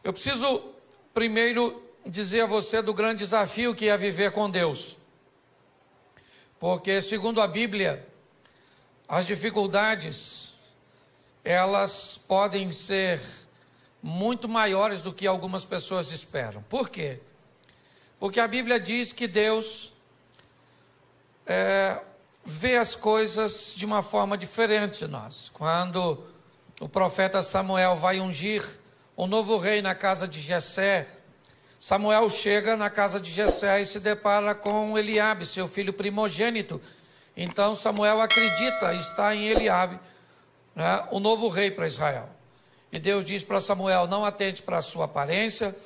Eu preciso primeiro dizer a você do grande desafio que é viver com Deus. Porque, segundo a Bíblia, as dificuldades, elas podem ser muito maiores do que algumas pessoas esperam. Por quê? Porque a Bíblia diz que Deus vê as coisas de uma forma diferente de nós. Quando o profeta Samuel vai ungir o novo rei na casa de Jessé, Samuel chega na casa de Jessé e se depara com Eliabe, seu filho primogênito. Então Samuel acredita estar em Eliabe, né, o novo rei para Israel. E Deus diz para Samuel: não atente para a sua aparência,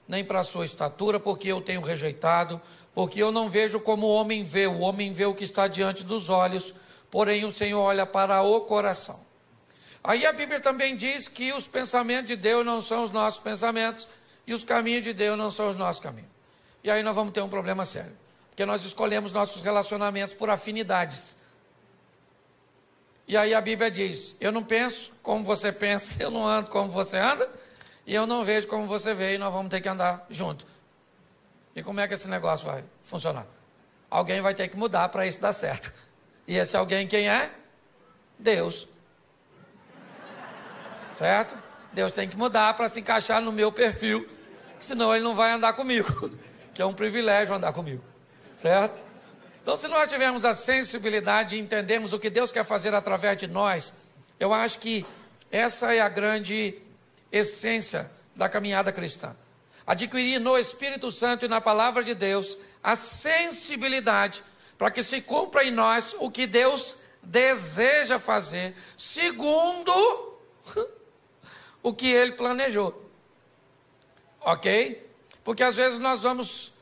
nem para a sua estatura, porque eu tenho rejeitado, porque eu não vejo como o homem vê o que está diante dos olhos, porém o Senhor olha para o coração. Aí a Bíblia também diz que os pensamentos de Deus não são os nossos pensamentos, e os caminhos de Deus não são os nossos caminhos. E aí nós vamos ter um problema sério, porque nós escolhemos nossos relacionamentos por afinidades. E aí a Bíblia diz: eu não penso como você pensa, eu não ando como você anda, e eu não vejo como você vê, e nós vamos ter que andar junto. E como é que esse negócio vai funcionar? Alguém vai ter que mudar para isso dar certo. E esse alguém quem é? Deus. Certo? Deus tem que mudar para se encaixar no meu perfil, senão ele não vai andar comigo, que é um privilégio andar comigo. Certo? Então, se nós tivermos a sensibilidade e entendermos o que Deus quer fazer através de nós, eu acho que essa é a grande essência da caminhada cristã. Adquirir no Espírito Santo e na Palavra de Deus a sensibilidade para que se cumpra em nós o que Deus deseja fazer, segundo o que Ele planejou. Ok? Porque às vezes nós vamos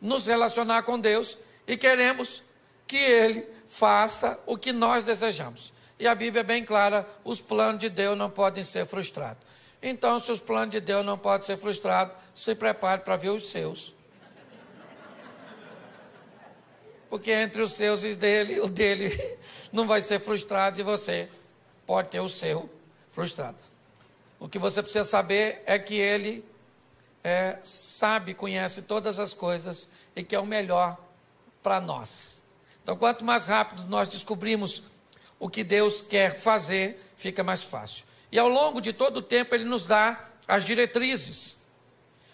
nos relacionar com Deus e queremos que Ele faça o que nós desejamos. E a Bíblia é bem clara: os planos de Deus não podem ser frustrados. Então, se os planos de Deus não podem ser frustrados, se prepare para ver os seus. Porque entre os seus e o dele não vai ser frustrado, e você pode ter o seu frustrado. O que você precisa saber é que Ele sabe, conhece todas as coisas e que é o melhor para nós. Então, quanto mais rápido nós descobrimos o que Deus quer fazer, fica mais fácil. E ao longo de todo o tempo Ele nos dá as diretrizes,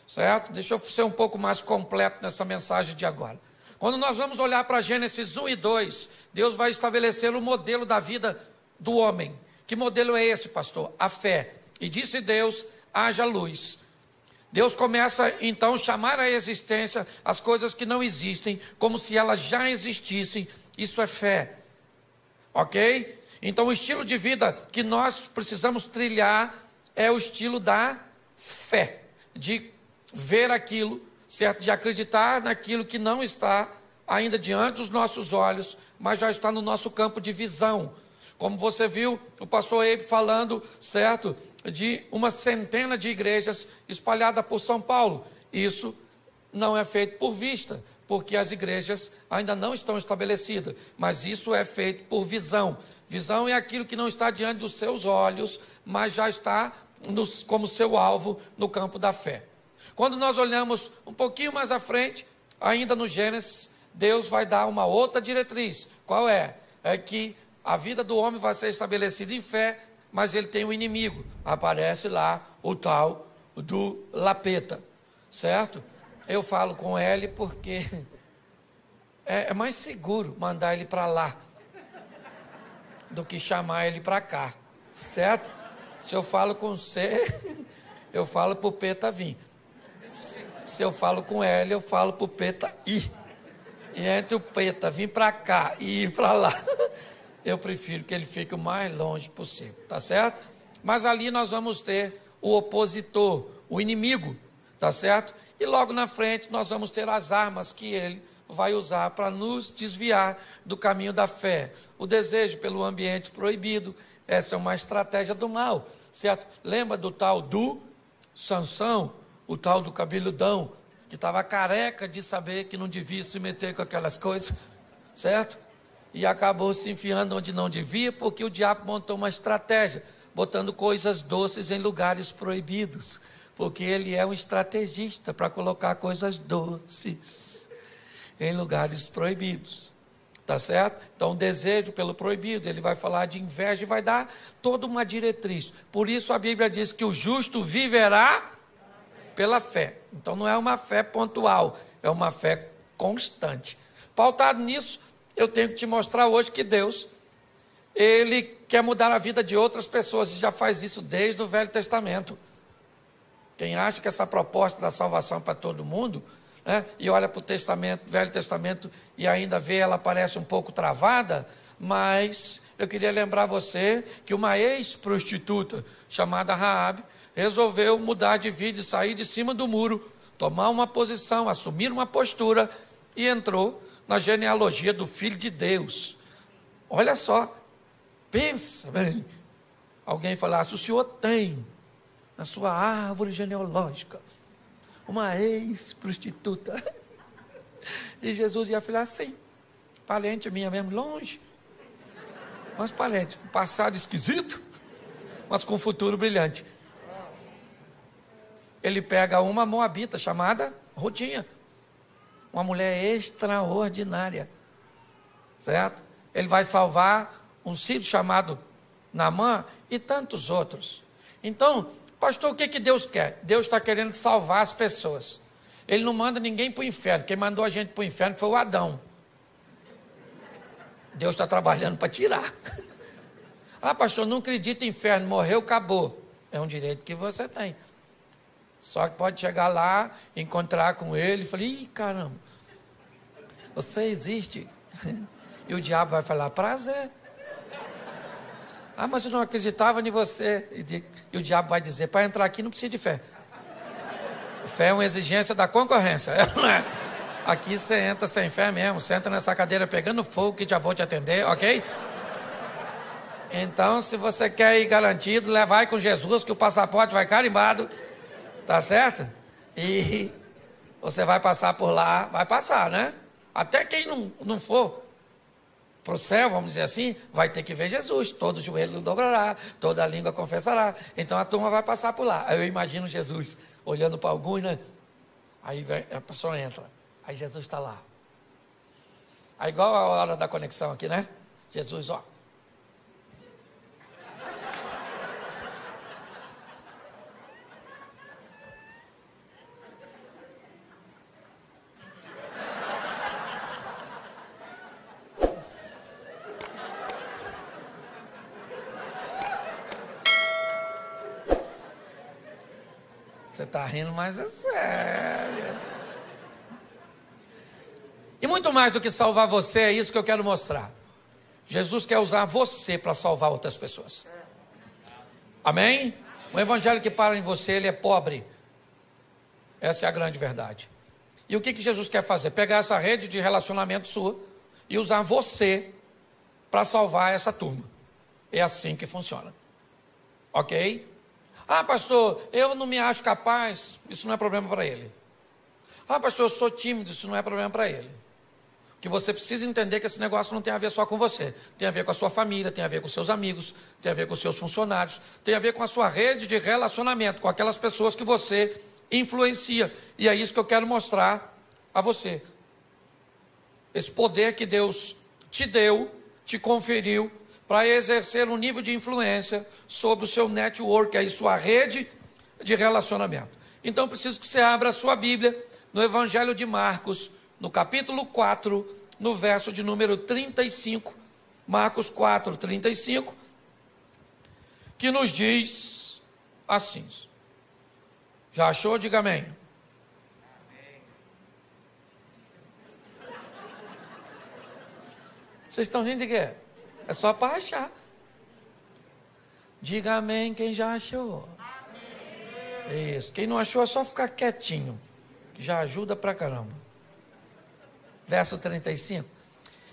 certo? Deixa eu ser um pouco mais completo nessa mensagem de agora. Quando nós vamos olhar para Gênesis 1 e 2, Deus vai estabelecer o modelo da vida do homem. Que modelo é esse, pastor? A fé. E disse Deus: haja luz. Deus começa então a chamar à existência as coisas que não existem, como se elas já existissem. Isso é fé. Ok? Então o estilo de vida que nós precisamos trilhar é o estilo da fé. De ver aquilo, certo? De acreditar naquilo que não está ainda diante dos nossos olhos, mas já está no nosso campo de visão. Como você viu o pastor Eibe falando, certo? De uma centena de igrejas espalhadas por São Paulo. Isso não é feito por vista, porque as igrejas ainda não estão estabelecidas. Mas isso é feito por visão. Visão é aquilo que não está diante dos seus olhos, mas já está como seu alvo no campo da fé. Quando nós olhamos um pouquinho mais à frente, ainda no Gênesis, Deus vai dar uma outra diretriz. Qual é? É que a vida do homem vai ser estabelecida em fé, mas ele tem um inimigo. Aparece lá o tal do Lapeta, certo? Eu falo com ele porque é mais seguro mandar ele para lá do que chamar ele para cá, certo? Se eu falo com C, eu falo para o Peta vir. Se eu falo com ele, eu falo para o Peta ir. E entre o Peta vir para cá e ir para lá, eu prefiro que ele fique o mais longe possível, tá certo? Mas ali nós vamos ter o opositor, o inimigo, tá certo? E logo na frente nós vamos ter as armas que ele vai usar para nos desviar do caminho da fé. O desejo pelo ambiente proibido, essa é uma estratégia do mal, certo? Lembra do tal do Sansão, o tal do cabeludão, que estava careca de saber que não devia se meter com aquelas coisas, certo? E acabou se enfiando onde não devia, porque o diabo montou uma estratégia, botando coisas doces em lugares proibidos. Porque ele é um estrategista para colocar coisas doces em lugares proibidos. Tá certo? Então, o desejo pelo proibido, ele vai falar de inveja e vai dar toda uma diretriz. Por isso a Bíblia diz que o justo viverá pela fé. Então, não é uma fé pontual, é uma fé constante. Pautado nisso, eu tenho que te mostrar hoje que Deus, ele quer mudar a vida de outras pessoas e já faz isso desde o Velho Testamento. Quem acha que essa proposta da salvação para todo mundo, né, e olha para o Velho Testamento e ainda vê, ela parece um pouco travada, mas eu queria lembrar você que uma ex-prostituta chamada Raabe resolveu mudar de vida e sair de cima do muro, tomar uma posição, assumir uma postura e entrou na genealogia do Filho de Deus. Olha só, pensa bem, alguém falasse, o senhor tem na sua árvore genealógica uma ex-prostituta. E Jesus ia falar assim, parente minha mesmo, longe, mas parente, com passado esquisito, mas com futuro brilhante. Ele pega uma moabita chamada Rutinha, uma mulher extraordinária, certo? Ele vai salvar um filho chamado Naamã e tantos outros. Então, pastor, o que Deus quer? Deus está querendo salvar as pessoas. Ele não manda ninguém para o inferno. Quem mandou a gente para o inferno foi o Adão. Deus está trabalhando para tirar. Ah, pastor, não acredita em inferno, morreu, acabou. É um direito que você tem. Só que pode chegar lá, encontrar com ele e falar, ih, caramba, você existe. E o diabo vai falar, prazer. Ah, mas eu não acreditava em você. E o diabo vai dizer, para entrar aqui não precisa de fé. Fé é uma exigência da concorrência. Aqui você entra sem fé mesmo. Você entra nessa cadeira pegando fogo que já vou te atender, ok? Então, se você quer ir garantido, vai com Jesus que o passaporte vai carimbado. Tá certo? E você vai passar por lá, vai passar, né? Até quem não for para o céu, vamos dizer assim, vai ter que ver Jesus. Todo joelho dobrará, toda língua confessará. Então a turma vai passar por lá. Aí eu imagino Jesus olhando para alguns, né? Aí a pessoa entra. Aí Jesus está lá. Aí igual a hora da conexão aqui, né? Jesus, ó. Você está rindo, mas é sério. E muito mais do que salvar você, é isso que eu quero mostrar. Jesus quer usar você para salvar outras pessoas. Amém? O evangelho que para em você, ele é pobre. Essa é a grande verdade. E o que Jesus quer fazer? Pegar essa rede de relacionamento sua e usar você para salvar essa turma. É assim que funciona. Ok? Ah, pastor, eu não me acho capaz. Isso não é problema para ele. Ah, pastor, eu sou tímido. Isso não é problema para ele. O que você precisa entender é que esse negócio não tem a ver só com você. Tem a ver com a sua família, tem a ver com seus amigos, tem a ver com os seus funcionários, tem a ver com a sua rede de relacionamento, com aquelas pessoas que você influencia. E é isso que eu quero mostrar a você. Esse poder que Deus te deu, te conferiu, para exercer um nível de influência sobre o seu network, aí sua rede de relacionamento. Então, preciso que você abra a sua Bíblia no Evangelho de Marcos, no capítulo 4, no verso de número 35, Marcos 4, 35, que nos diz assim. Já achou? Diga amém. Vocês estão rindo de quê? É só para achar. Diga amém quem já achou. Amém. Isso. Quem não achou é só ficar quietinho. Que já ajuda pra caramba. Verso 35.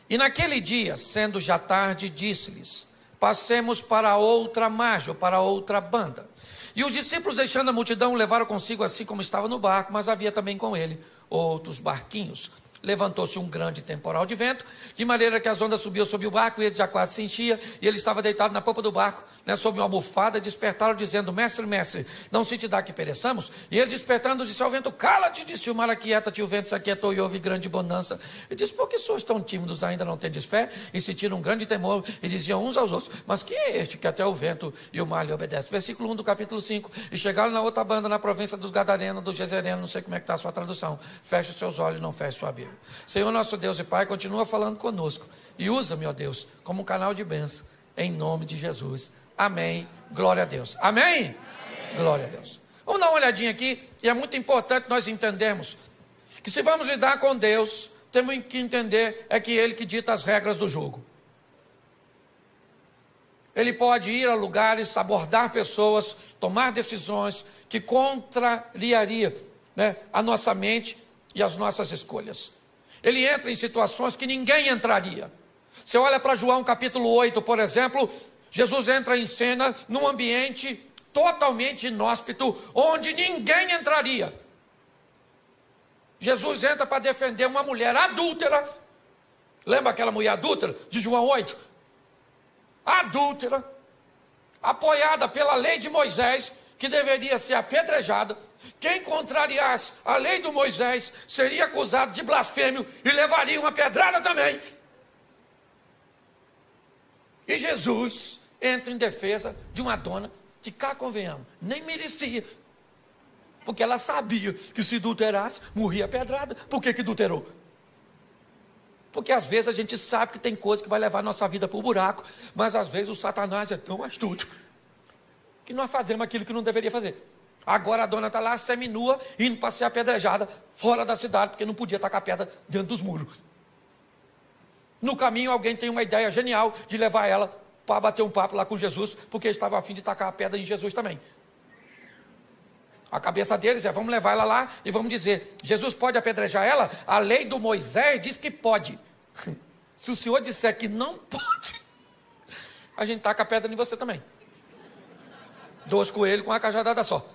E naquele dia, sendo já tarde, disse-lhes: passemos para outra margem, ou para outra banda. E os discípulos, deixando a multidão, levaram consigo assim como estava no barco, mas havia também com ele outros barquinhos. levantou-se um grande temporal de vento, de maneira que as ondas subiam sobre o barco, e ele já quase se enchia, e ele estava deitado na popa do barco, sob uma almofada, despertaram dizendo: mestre, mestre, não se te dá que pereçamos? E ele despertando disse ao vento: cala-te, disse o mar, aquieta-te. O vento se aquietou e houve grande bonança. E disse: por que sois tão tímidos, ainda não tendes fé? E sentiram um grande temor, e diziam uns aos outros: mas quem é este que até o vento e o mar lhe obedecem? Versículo 1 do capítulo 5. E chegaram na outra banda, na província dos Gadarenos, dos Gezerenos, não sei como é que está a sua tradução. Feche os seus olhos, não feche sua Bíblia. Senhor nosso Deus e Pai, continua falando conosco, e usa-me, ó Deus, como um canal de bênção, em nome de Jesus. Amém. Glória a Deus. Amém? Amém. Glória a Deus. Vamos dar uma olhadinha aqui, e é muito importante nós entendermos que se vamos lidar com Deus, temos que entender é que Ele que dita as regras do jogo. Ele pode ir a lugares, abordar pessoas, tomar decisões que contrariariam, a nossa mente e as nossas escolhas. Ele entra em situações que ninguém entraria. Você olha para João capítulo 8, por exemplo, Jesus entra em cena num ambiente totalmente inóspito, onde ninguém entraria. Jesus entra para defender uma mulher adúltera. Lembra aquela mulher adúltera de João 8? Adúltera, apoiada pela lei de Moisés, que deveria ser apedrejada. Quem contrariasse a lei de Moisés seria acusado de blasfêmio e levaria uma pedrada também. E Jesus entra em defesa de uma dona que, cá convenhamos, nem merecia, porque ela sabia que se adulterasse, morria pedrada. Por que adulterou? Porque às vezes a gente sabe que tem coisa que vai levar a nossa vida para o buraco, mas às vezes o Satanás é tão astuto que nós fazemos aquilo que não deveria fazer. Agora a dona está lá seminua, indo para ser apedrejada fora da cidade, porque não podia tacar pedra dentro dos muros. No caminho alguém tem uma ideia genial de levar ela para bater um papo lá com Jesus, porque ele estava a fim de tacar a pedra em Jesus também. A cabeça deles é: vamos levar ela lá e vamos dizer: Jesus pode apedrejar ela? A lei do Moisés diz que pode. Se o senhor disser que não pode, a gente taca a pedra em você também. 2 coelhos com uma cajadada só.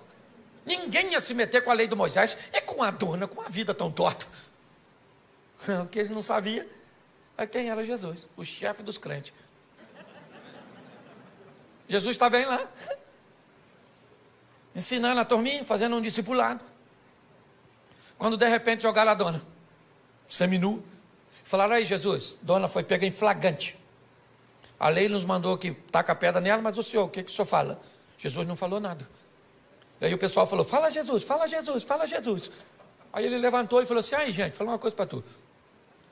Ninguém ia se meter com a lei do Moisés, é com a dona, com a vida tão torta. O que eles não sabiam é quem era Jesus, o chefe dos crentes. Jesus está bem lá, ensinando a turminha, fazendo um discipulado. Quando de repente jogaram a dona seminu, falaram: aí Jesus, dona foi pega em flagrante. A lei nos mandou que taca a pedra nela, mas o senhor, o que o senhor fala? Jesus não falou nada. E aí o pessoal falou: fala Jesus, fala Jesus, fala Jesus. Aí ele levantou e falou assim: aí gente, fala uma coisa para tu.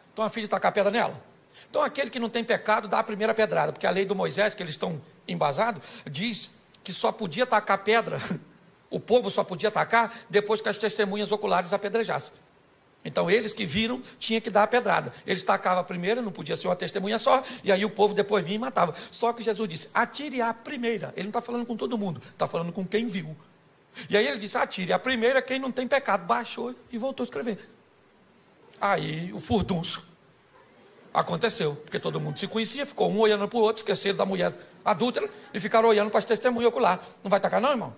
Estão a fim de tacar a pedra nela? Então aquele que não tem pecado dá a primeira pedrada, porque a lei do Moisés, que eles estão embasados, diz que só podia tacar pedra, o povo só podia tacar depois que as testemunhas oculares apedrejassem. Então eles que viram tinham que dar a pedrada. Eles tacavam a primeira, não podia ser uma testemunha só, e aí o povo depois vinha e matava. Só que Jesus disse: atire a primeira. Ele não está falando com todo mundo, está falando com quem viu. E aí ele disse: atire a primeira quem não tem pecado. Baixou e voltou a escrever. Aí o furdunço aconteceu, porque todo mundo se conhecia, ficou um olhando para o outro, esqueceram da mulher adúltera e ficaram olhando para as testemunhas oculares. Não vai tacar não, irmão?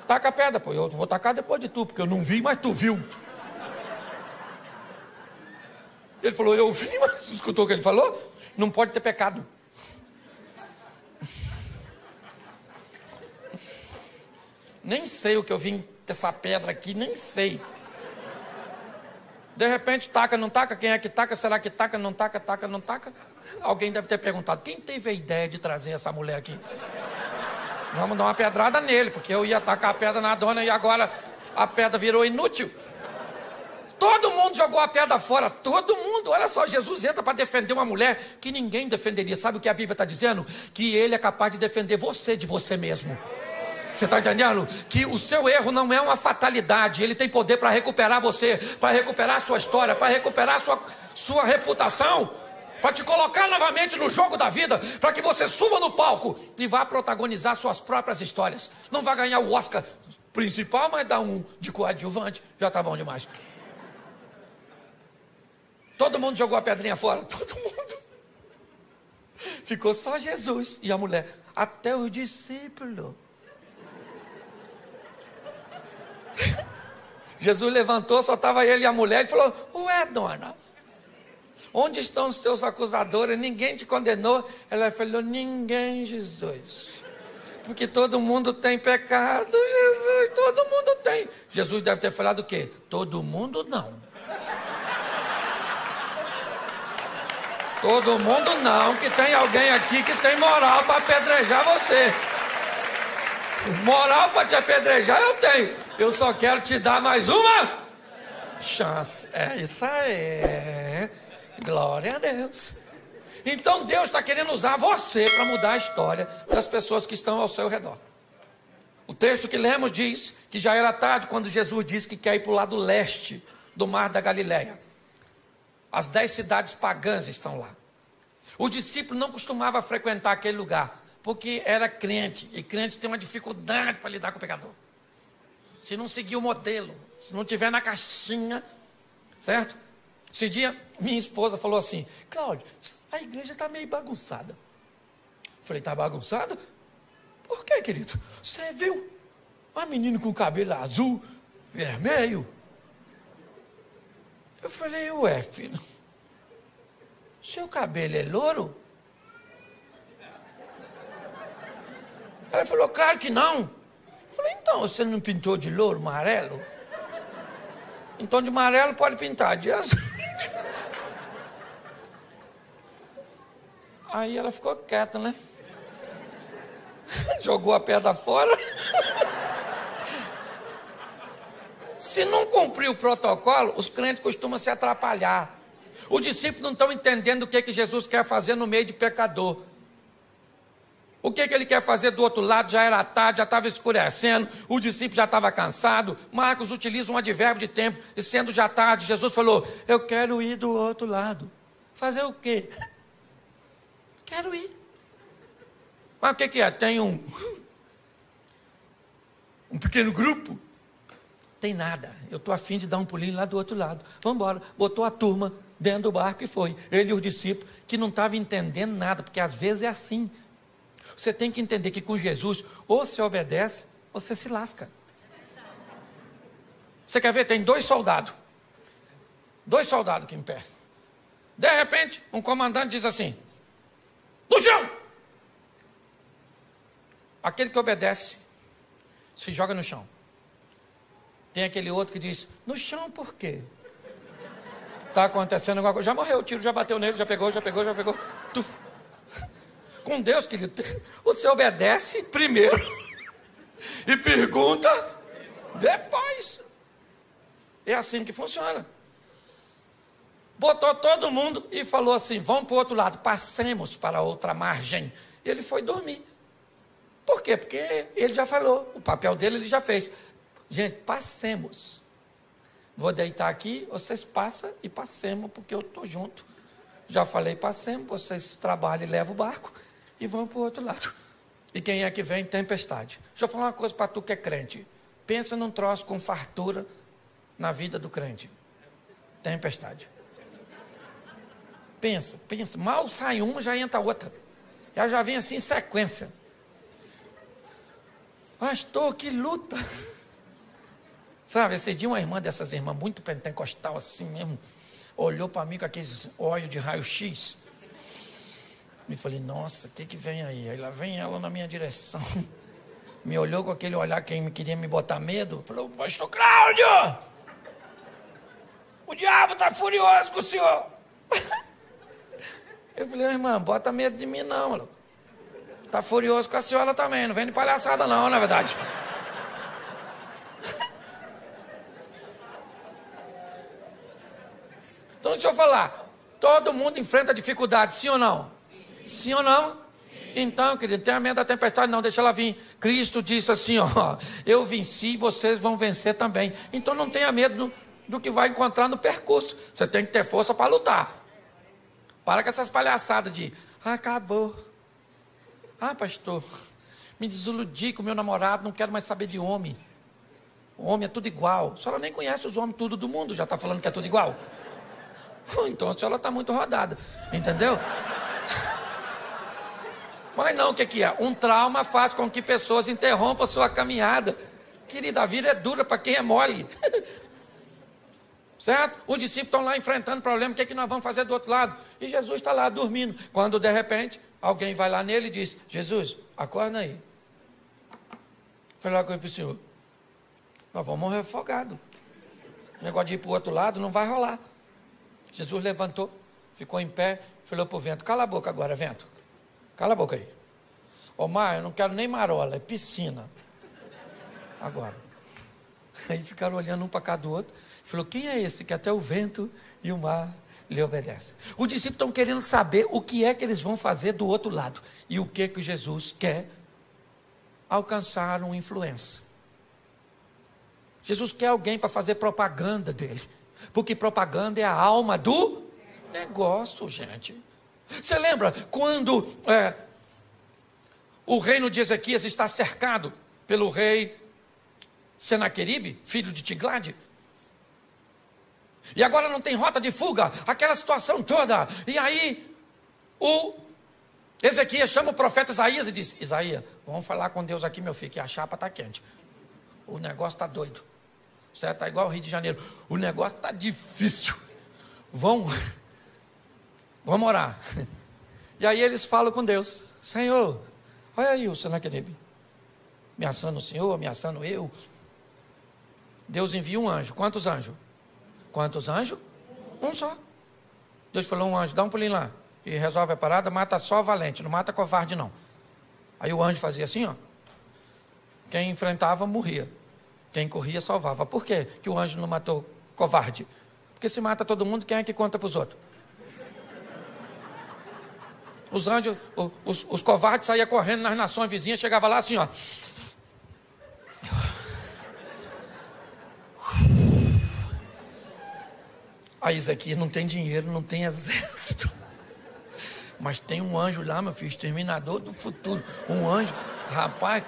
Taca a pedra, pô. Eu vou tacar depois de tu, porque eu não vi, mas tu viu. Ele falou: eu vi, mas tu escutou o que ele falou? Não pode ter pecado. Nem sei o que eu vim com essa pedra aqui, nem sei. De repente, taca, não taca? Quem é que taca? Será que taca, não taca, taca, não taca? Alguém deve ter perguntado: quem teve a ideia de trazer essa mulher aqui? Vamos dar uma pedrada nele, porque eu ia tacar a pedra na dona e agora a pedra virou inútil. Todo mundo jogou a pedra fora, todo mundo. Olha só, Jesus entra para defender uma mulher que ninguém defenderia. Sabe o que a Bíblia está dizendo? Que ele é capaz de defender você de você mesmo. Você está entendendo? Que o seu erro não é uma fatalidade. Ele tem poder para recuperar você, para recuperar a sua história, para recuperar a sua reputação, para te colocar novamente no jogo da vida, para que você suba no palco e vá protagonizar suas próprias histórias. Não vai ganhar o Oscar principal, mas dá um de coadjuvante, já está bom demais. Todo mundo jogou a pedrinha fora, todo mundo. Ficou só Jesus e a mulher, até os discípulos. Jesus levantou, só estava ele e a mulher, e falou: ué, dona, onde estão os teus acusadores? Ninguém te condenou? Ela falou: ninguém, Jesus. Porque todo mundo tem pecado, Jesus, todo mundo tem. Jesus deve ter falado o quê? Todo mundo não. Todo mundo não, que tem alguém aqui que tem moral para apedrejar você. Moral para te apedrejar eu tenho. Eu só quero te dar mais uma chance. É isso aí. Glória a Deus. Então Deus está querendo usar você para mudar a história das pessoas que estão ao seu redor. O texto que lemos diz que já era tarde quando Jesus disse que quer ir para o lado leste do mar da Galileia. As 10 cidades pagãs estão lá. O discípulo não costumava frequentar aquele lugar, porque era crente, e crente tem uma dificuldade para lidar com o pecador. Se não seguir o modelo, se não tiver na caixinha, certo? Esse dia, minha esposa falou assim: Cláudio, a igreja está meio bagunçada. Eu falei: está bagunçada? Por quê, querido? Você viu uma menina com cabelo azul, vermelho? Eu falei: ué, filho, seu cabelo é louro? Ela falou: claro que não. Eu falei: então, você não pintou de louro, amarelo? Então de amarelo pode pintar, de azul. Aí ela ficou quieta, né? Jogou a pedra fora. Se não cumprir o protocolo, os crentes costumam se atrapalhar. Os discípulos não estão entendendo o que Jesus quer fazer no meio de pecador. O que ele quer fazer do outro lado? Já era tarde, já estava escurecendo, o discípulo já estava cansado. Marcos utiliza um advérbio de tempo, e sendo já tarde, Jesus falou: eu quero ir do outro lado. Fazer o quê? Quero ir. Mas o que é? Tem um pequeno grupo? Tem nada, eu estou a fim de dar um pulinho lá do outro lado. Vamos embora. Botou a turma dentro do barco e foi. Ele e os discípulos, que não estavam entendendo nada, porque às vezes é assim. Você tem que entender que com Jesus, ou você obedece, ou você se lasca. Você quer ver? Tem 2 soldados. 2 soldados aqui em pé. De repente, um comandante diz assim: no chão! Aquele que obedece, se joga no chão. Tem aquele outro que diz: no chão por quê? Está acontecendo alguma coisa. Já morreu, o tiro já bateu nele, já pegou. Tuf. Com Deus, querido, você obedece primeiro e pergunta depois. É assim que funciona. Botou todo mundo e falou assim: vamos para o outro lado, passemos para a outra margem. E ele foi dormir. Por quê? Porque ele já falou, o papel dele ele já fez. Gente, passemos. Vou deitar aqui, vocês passam e passemos, porque eu estou junto. Já falei, passemos, vocês trabalham e levam o barco e vão para o outro lado. E quem é que vem? Tempestade. Deixa eu falar uma coisa para tu que é crente. Pensa num troço com fartura na vida do crente. Tempestade. Pensa. Mal sai uma, já entra outra. Ela já vem assim em sequência. Pastor, que luta. Sabe, esse dia uma irmã dessas irmãs muito pentecostal assim mesmo, olhou para mim com aqueles olhos de raio-x. E falei: nossa, o que vem aí? Aí lá vem ela na minha direção. Me olhou com aquele olhar que queria me botar medo. Falou: pastor Cláudio, o diabo está furioso com o senhor. Eu falei: irmã, bota medo de mim não. Está furioso com a senhora também, não vem de palhaçada não, na verdade. Então deixa eu falar, todo mundo enfrenta dificuldade, sim ou não? Sim ou não? Então, querido, não tenha medo da tempestade não, deixa ela vir. Cristo disse assim, ó: eu venci, vocês vão vencer também. Então não tenha medo do que vai encontrar no percurso. Você tem que ter força para lutar. Para com essas palhaçadas de acabou. Pastor, me desiludi com o meu namorado, não quero mais saber de homem. O homem é tudo igual. A senhora nem conhece os homens tudo do mundo, já está falando que é tudo igual? Então a senhora está muito rodada, entendeu? Mas não, o que é? Um trauma faz com que pessoas interrompam a sua caminhada. Querida, a vida é dura para quem é mole. Certo? Os discípulos estão lá enfrentando problema, o que é que nós vamos fazer do outro lado? E Jesus está lá dormindo. Quando de repente, alguém vai lá nele e diz: Jesus, acorda aí. Falei lá com ele para o senhor: nós vamos morrer afogado. O negócio de ir para o outro lado não vai rolar. Jesus levantou, ficou em pé, falou para o vento: cala a boca agora, vento. Cala a boca aí. Ô mar, eu não quero nem marola, é piscina. Agora. Aí ficaram olhando um para cá do outro. Falou: quem é esse que até o vento e o mar lhe obedecem? Os discípulos estão querendo saber o que é que eles vão fazer do outro lado. E o que que Jesus quer? Alcançar uma influência. Jesus quer alguém para fazer propaganda dele. Porque propaganda é a alma do negócio, gente. Você lembra quando o reino de Ezequias está cercado pelo rei Senaqueribe, filho de Tiglade? E agora não tem rota de fuga, aquela situação toda. E aí, o Ezequias chama o profeta Isaías e diz: Isaías, vamos falar com Deus aqui, meu filho, que a chapa está quente. O negócio está doido. Certo? Está igual ao Rio de Janeiro. O negócio está difícil. Vamos orar. E aí eles falam com Deus: Senhor, olha aí o Senaqueribe ameaçando o Senhor, ameaçando eu. Deus envia um anjo. Quantos anjos? Quantos anjos? Um só. Deus falou: um anjo, dá um pulinho lá e resolve a parada, mata só valente, não mata covarde não. Aí o anjo fazia assim, ó. Quem enfrentava morria, quem corria salvava. Por quê que o anjo não matou covarde? Porque se mata todo mundo, quem é que conta para os outros? Os anjos, os covardes saíam correndo nas nações vizinhas, chegava lá assim, ó. Aí Ezequias não tem dinheiro, não tem exército. Mas tem um anjo lá, meu filho, exterminador do futuro. Um anjo, rapaz,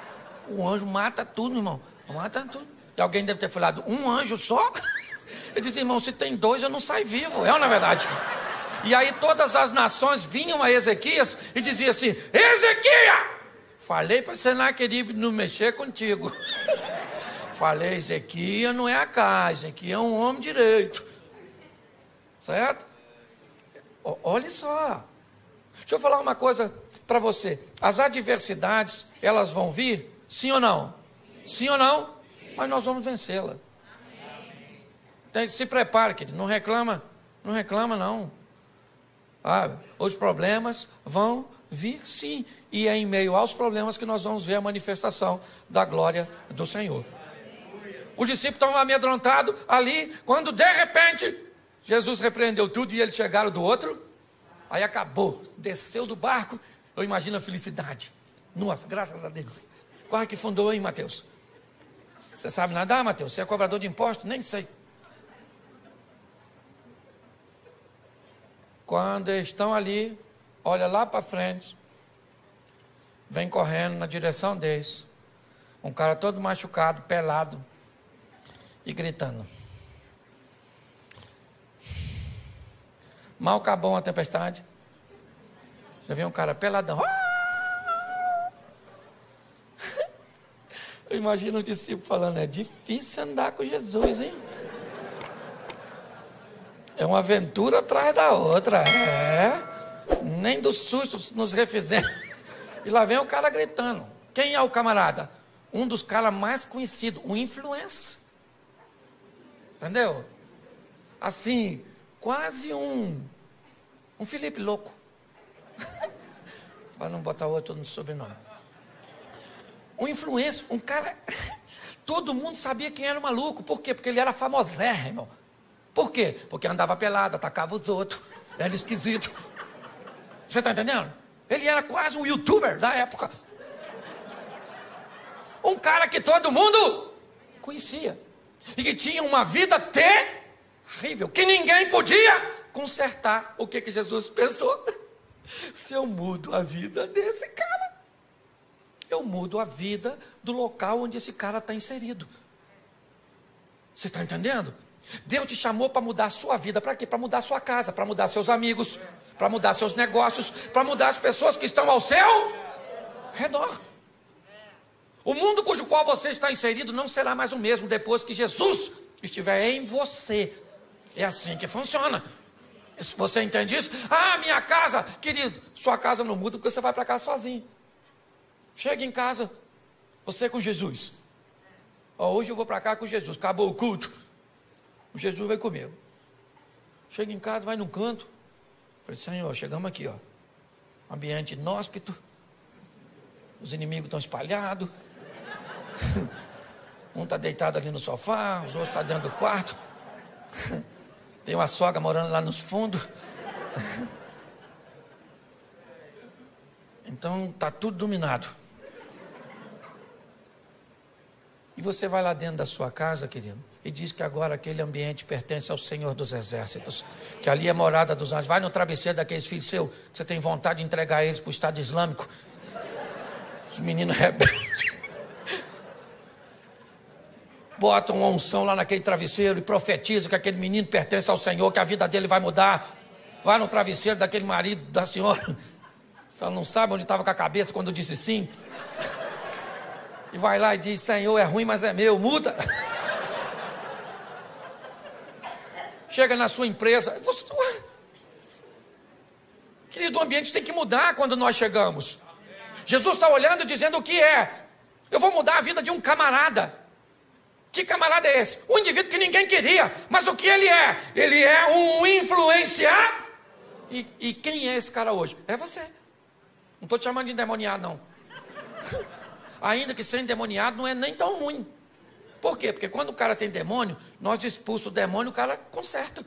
o anjo mata tudo, irmão. Mata tudo. E alguém deve ter falado: um anjo só? Ele disse: irmão, se tem dois, eu não saio vivo. É ou não é verdade? E aí todas as nações vinham a Ezequias e diziam assim: Ezequias, falei para Senaqueribe não mexer contigo. Falei: Ezequias não é a casa, Ezequias é um homem direito. Certo? Olha só. Deixa eu falar uma coisa para você. As adversidades, elas vão vir? Sim ou não? Sim ou não? Mas nós vamos vencê-la. Tem que se prepare, querido. Não reclama não. Os problemas vão vir sim. E é em meio aos problemas que nós vamos ver a manifestação da glória do Senhor. Os discípulos estão amedrontados ali, quando de repente Jesus repreendeu tudo e eles chegaram do outro. Aí acabou, desceu do barco. Eu imagino a felicidade. Nossa, graças a Deus. Quase que fundou, hein, Mateus? Você sabe nadar, Mateus? Você é cobrador de impostos? Nem sei. Quando eles estão ali, olha lá para frente, vem correndo na direção deles, um cara todo machucado, pelado e gritando. Mal acabou uma tempestade, já vem um cara peladão. Eu imagino os discípulos falando: é difícil andar com Jesus, hein? É uma aventura atrás da outra. Nem do susto nos refizemos. E lá vem o cara gritando. Quem é o camarada? Um dos caras mais conhecidos, um influencer. Entendeu? Assim, quase um Felipe louco. Para não botar outro no sobrenome. Um influencer, um cara. Todo mundo sabia quem era o maluco. Por quê? Porque ele era famosérrimo. Por quê? Porque andava pelado, atacava os outros. Era esquisito. Você está entendendo? Ele era quase um youtuber da época. Um cara que todo mundo conhecia. E que tinha uma vida terrível. Que ninguém podia consertar. O que Jesus pensou? Se eu mudo a vida desse cara, eu mudo a vida do local onde esse cara está inserido. Você está entendendo? Deus te chamou para mudar a sua vida. Para quê? Para mudar a sua casa, para mudar seus amigos, para mudar seus negócios, para mudar as pessoas que estão ao seu redor. O mundo cujo qual você está inserido não será mais o mesmo depois que Jesus estiver em você. É assim que funciona. Você entende isso? Ah, minha casa, querido, sua casa não muda porque você vai para casa sozinho. Chega em casa, você com Jesus. Ó, hoje eu vou para cá com Jesus, acabou o culto. O Jesus vai comigo. Chega em casa, vai num canto. Falei, Senhor, chegamos aqui, ó. Ambiente inóspito. Os inimigos estão espalhados. Um está deitado ali no sofá, os outros estão dentro do quarto. Tem uma sogra morando lá nos fundos. Então está tudo dominado. E você vai lá dentro da sua casa, querido, e diz que agora aquele ambiente pertence ao Senhor dos Exércitos, que ali é morada dos anjos. Vai no travesseiro daqueles filhos seus, que você tem vontade de entregar eles para o Estado Islâmico. Os meninos rebeldes. Bota uma unção lá naquele travesseiro e profetiza que aquele menino pertence ao Senhor, que a vida dele vai mudar. Vai no travesseiro daquele marido da senhora. Só não sabe onde estava com a cabeça quando disse sim. E vai lá e diz, Senhor, é ruim, mas é meu, muda. Chega na sua empresa. Você, querido, o ambiente tem que mudar quando nós chegamos. Jesus está olhando e dizendo o que é. Eu vou mudar a vida de um camarada. Que camarada é esse? Um indivíduo que ninguém queria. Mas o que ele é? Ele é um influenciar. E quem é esse cara hoje? É você. Não estou te chamando de endemoniado, não. Ainda que ser endemoniado não é nem tão ruim. Por quê? Porque quando o cara tem demônio, nós expulsamos o demônio, o cara conserta.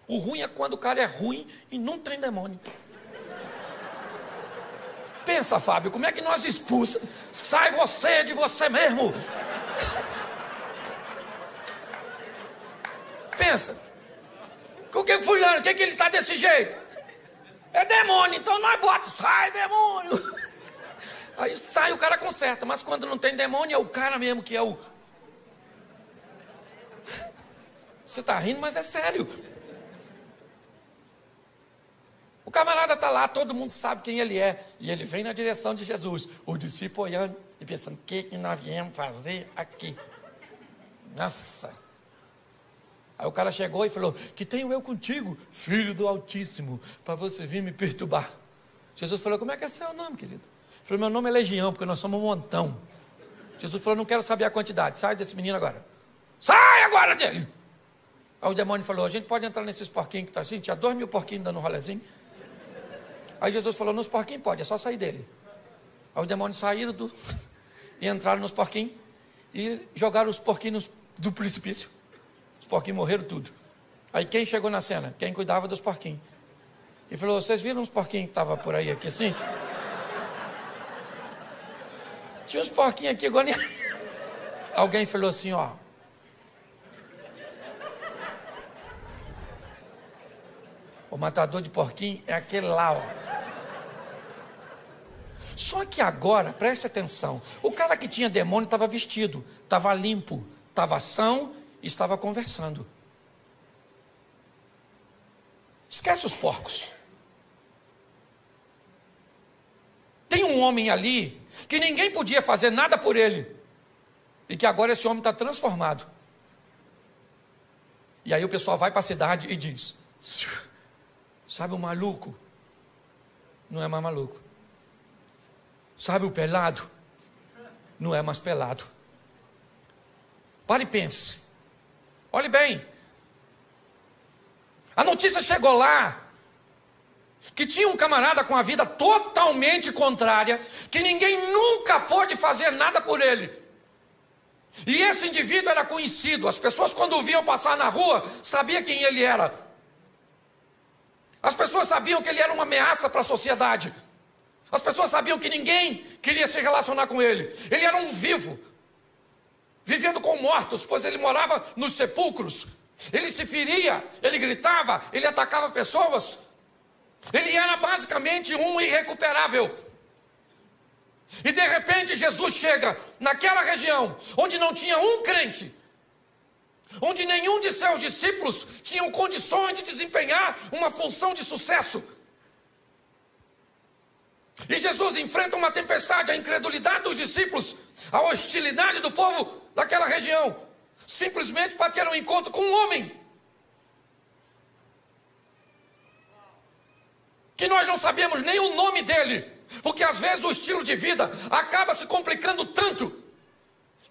O ruim é quando o cara é ruim e não tem demônio. Pensa, Fábio, como é que nós expulsamos? Sai você de você mesmo. Pensa. O que fulano, o que ele está desse jeito? É demônio, então nós bota, sai demônio. Aí sai, o cara conserta, mas quando não tem demônio é o cara mesmo que é o... Você está rindo, mas é sério. O camarada está lá, todo mundo sabe quem ele é. E ele vem na direção de Jesus. O discípulo olhando e pensando, o que nós viemos fazer aqui? Nossa. Aí o cara chegou e falou, que tenho eu contigo, filho do Altíssimo, para você vir me perturbar. Jesus falou, como é que é seu nome, querido? Ele falou, meu nome é Legião, porque nós somos um montão. Jesus falou, não quero saber a quantidade, sai desse menino agora. Sai agora dele! Aí o demônio falou, a gente pode entrar nesses porquinhos que está assim, tinha 2.000 porquinhos dando um rolezinho. Aí Jesus falou, nos porquinhos pode, é só sair dele. Aí os demônios saíram e entraram nos porquinhos e jogaram os porquinhos do precipício. Os porquinhos morreram tudo. Aí quem chegou na cena? Quem cuidava dos porquinhos. E falou, vocês viram uns porquinhos que estavam por aí aqui assim? Tinha uns porquinhos aqui agora. Alguém falou assim, ó. O matador de porquinho é aquele lá, ó. Só que agora, preste atenção, o cara que tinha demônio estava vestido, estava limpo, estava são e estava conversando. Esquece os porcos. Tem um homem ali que ninguém podia fazer nada por ele. E que agora esse homem está transformado. E aí o pessoal vai para a cidade e diz, sabe o maluco? Não é mais maluco. Sabe o pelado? Não é mais pelado. Pare e pense. Olhe bem. A notícia chegou lá que tinha um camarada com a vida totalmente contrária, que ninguém nunca pôde fazer nada por ele. E esse indivíduo era conhecido. As pessoas, quando o viam passar na rua, sabiam quem ele era. As pessoas sabiam que ele era uma ameaça para a sociedade. As pessoas sabiam que ninguém queria se relacionar com ele. Ele era um vivo, vivendo com mortos, pois ele morava nos sepulcros. Ele se feria, ele gritava, ele atacava pessoas. Ele era basicamente um irrecuperável. E de repente Jesus chega naquela região onde não tinha um crente, onde nenhum de seus discípulos tinham condições de desempenhar uma função de sucesso. E Jesus enfrenta uma tempestade, a incredulidade dos discípulos, a hostilidade do povo daquela região, simplesmente para ter um encontro com um homem. que nós não sabemos nem o nome dele, porque às vezes o estilo de vida acaba se complicando tanto,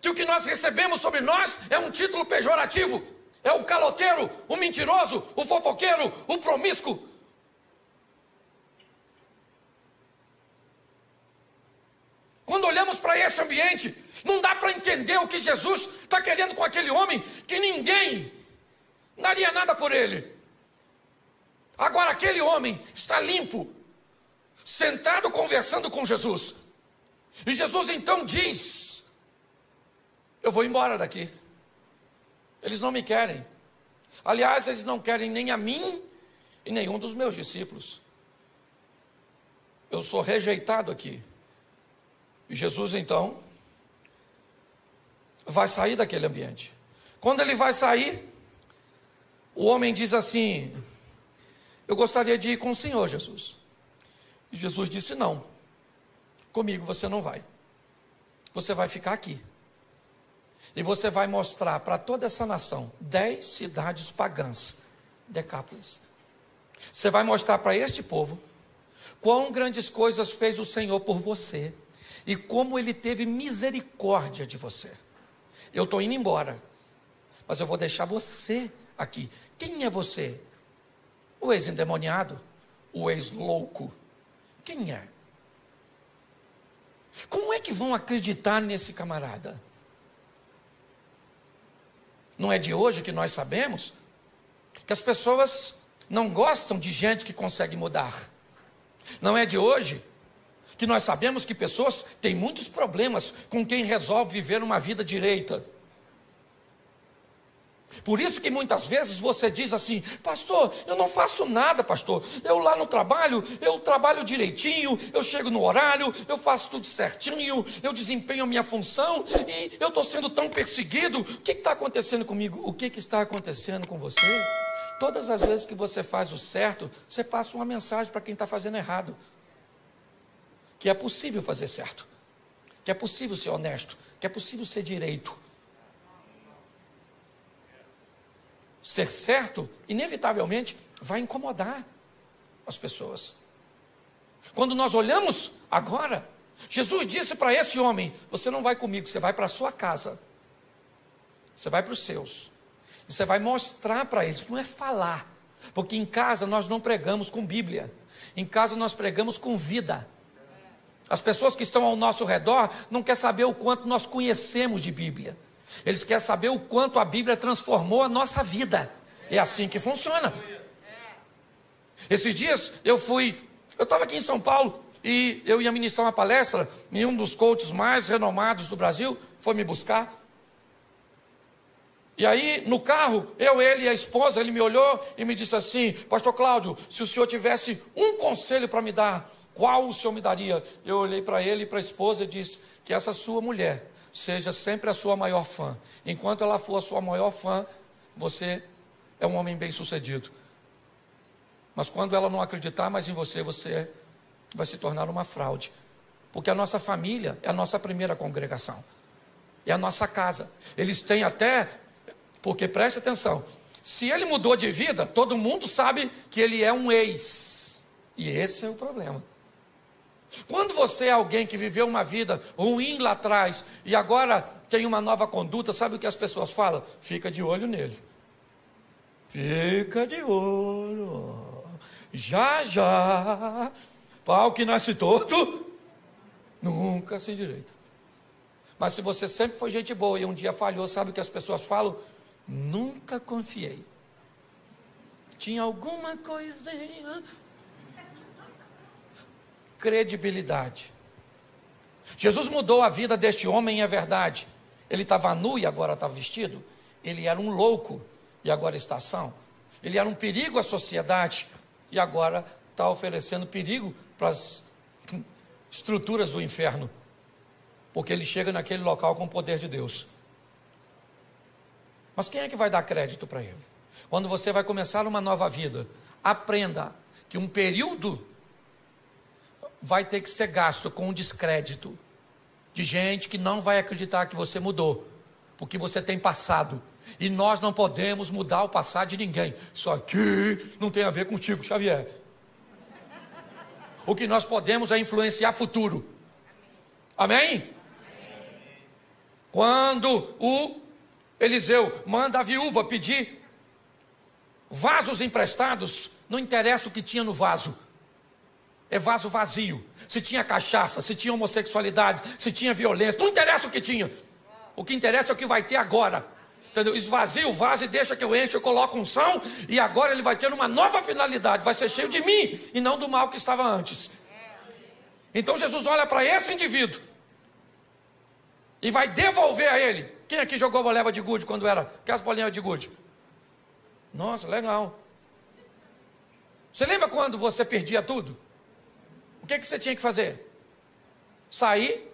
que o que nós recebemos sobre nós é um título pejorativo, é o caloteiro, o mentiroso, o fofoqueiro, o promíscuo. Quando olhamos para esse ambiente, não dá para entender o que Jesus está querendo com aquele homem, que ninguém daria nada por ele. Agora aquele homem está limpo, sentado conversando com Jesus. E Jesus então diz: eu vou embora daqui. Eles não me querem. Aliás, eles não querem nem a mim e nenhum dos meus discípulos. Eu sou rejeitado aqui. E Jesus então vai sair daquele ambiente. Quando ele vai sair, o homem diz assim: eu gostaria de ir com o Senhor, Jesus. E Jesus disse: não, comigo você não vai. Você vai ficar aqui. E você vai mostrar para toda essa nação 10 cidades pagãs, Decápolis. Você vai mostrar para este povo quão grandes coisas fez o Senhor por você e como Ele teve misericórdia de você. Eu estou indo embora, mas eu vou deixar você aqui. Quem é você? O ex-endemoniado? O ex-louco? Quem é? Como é que vão acreditar nesse camarada? Não é de hoje que nós sabemos que as pessoas não gostam de gente que consegue mudar. Não é de hoje que nós sabemos que pessoas têm muitos problemas com quem resolve viver uma vida direita. Por isso que muitas vezes você diz assim: pastor, eu não faço nada, pastor. Eu lá no trabalho, eu trabalho direitinho, eu chego no horário, eu faço tudo certinho, eu desempenho a minha função e eu estou sendo tão perseguido. O que está acontecendo comigo? O que está acontecendo com você? Todas as vezes que você faz o certo, você passa uma mensagem para quem está fazendo errado. Que é possível fazer certo, que é possível ser honesto, que é possível ser direito. Ser certo, inevitavelmente, vai incomodar as pessoas. Quando nós olhamos agora, Jesus disse para esse homem: você não vai comigo, você vai para a sua casa. Você vai para os seus. E você vai mostrar para eles, não é falar. Porque em casa nós não pregamos com Bíblia. Em casa nós pregamos com vida. As pessoas que estão ao nosso redor não querem saber o quanto nós conhecemos de Bíblia. Eles querem saber o quanto a Bíblia transformou a nossa vida. É assim que funciona. Esses dias eu estava aqui em São Paulo e eu ia ministrar uma palestra e um dos coaches mais renomados do Brasil foi me buscar. E aí no carro, ele e a esposa, ele me olhou e me disse assim: pastor Cláudio, se o senhor tivesse um conselho para me dar, qual o senhor me daria? Eu olhei para ele e para a esposa e disse: que essa sua mulher seja sempre a sua maior fã. Enquanto ela for a sua maior fã, você é um homem bem sucedido. Mas quando ela não acreditar mais em você, você vai se tornar uma fraude. Porque a nossa família é a nossa primeira congregação. É a nossa casa. Eles têm até, porque preste atenção, se ele mudou de vida, todo mundo sabe que ele é um ex. E esse é o problema. Quando você é alguém que viveu uma vida ruim lá atrás e agora tem uma nova conduta, sabe o que as pessoas falam? Fica de olho nele. Fica de olho. Já, já. Pau que nasce torto, nunca se endireita. Mas se você sempre foi gente boa e um dia falhou, sabe o que as pessoas falam? Nunca confiei. Tinha alguma coisinha. Credibilidade. Jesus mudou a vida deste homem, é verdade. Ele estava nu e agora está vestido. Ele era um louco e agora está são. Ele era um perigo à sociedade e agora está oferecendo perigo para as estruturas do inferno. Porque ele chega naquele local com o poder de Deus. Mas quem é que vai dar crédito para ele? Quando você vai começar uma nova vida, aprenda que um período vai ter que ser gasto com um descrédito de gente que não vai acreditar que você mudou, porque você tem passado, e nós não podemos mudar o passado de ninguém. Isso aqui não tem a ver contigo, Xavier. O que nós podemos é influenciar futuro. Amém? Quando o Eliseu manda a viúva pedir vasos emprestados, não interessa o que tinha no vaso. É vaso vazio. Se tinha cachaça, se tinha homossexualidade, se tinha violência, não interessa o que tinha. O que interessa é o que vai ter agora. Entendeu? Esvazia o vaso e deixa que eu enche, eu coloco unção, e agora ele vai ter uma nova finalidade, vai ser cheio de mim e não do mal que estava antes. Então Jesus olha para esse indivíduo e vai devolver a ele. Quem aqui jogou bola de gude quando era? Aquelas bolinhas de gude? Nossa, legal. Você lembra quando você perdia tudo? O que você tinha que fazer? Sair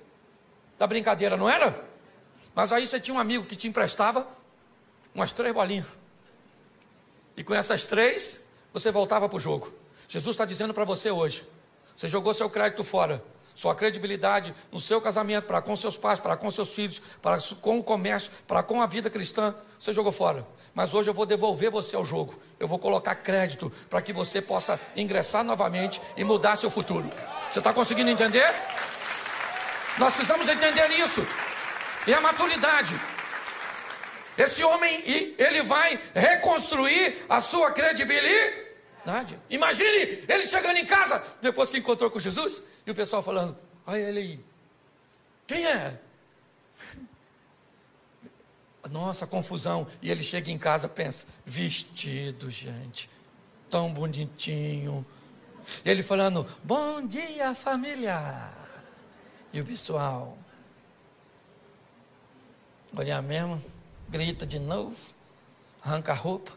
da brincadeira, não era? Mas aí você tinha um amigo que te emprestava umas 3 bolinhas. E com essas 3, você voltava para o jogo. Jesus está dizendo para você hoje: você jogou seu crédito fora, sua credibilidade no seu casamento, para com seus pais, para com seus filhos, para com o comércio, para com a vida cristã, você jogou fora. Mas hoje eu vou devolver você ao jogo. Eu vou colocar crédito para que você possa ingressar novamente e mudar seu futuro. Você está conseguindo entender? Nós precisamos entender isso. E a maturidade. Esse homem, ele vai reconstruir a sua credibilidade. Imagine ele chegando em casa, depois que encontrou com Jesus, e o pessoal falando: olha ele aí, quem é? Nossa, confusão. E ele chega em casa, pensa: vestido, gente, tão bonitinho. E ele falando: bom dia, família. E o pessoal: olha mesmo, grita de novo, arranca a roupa.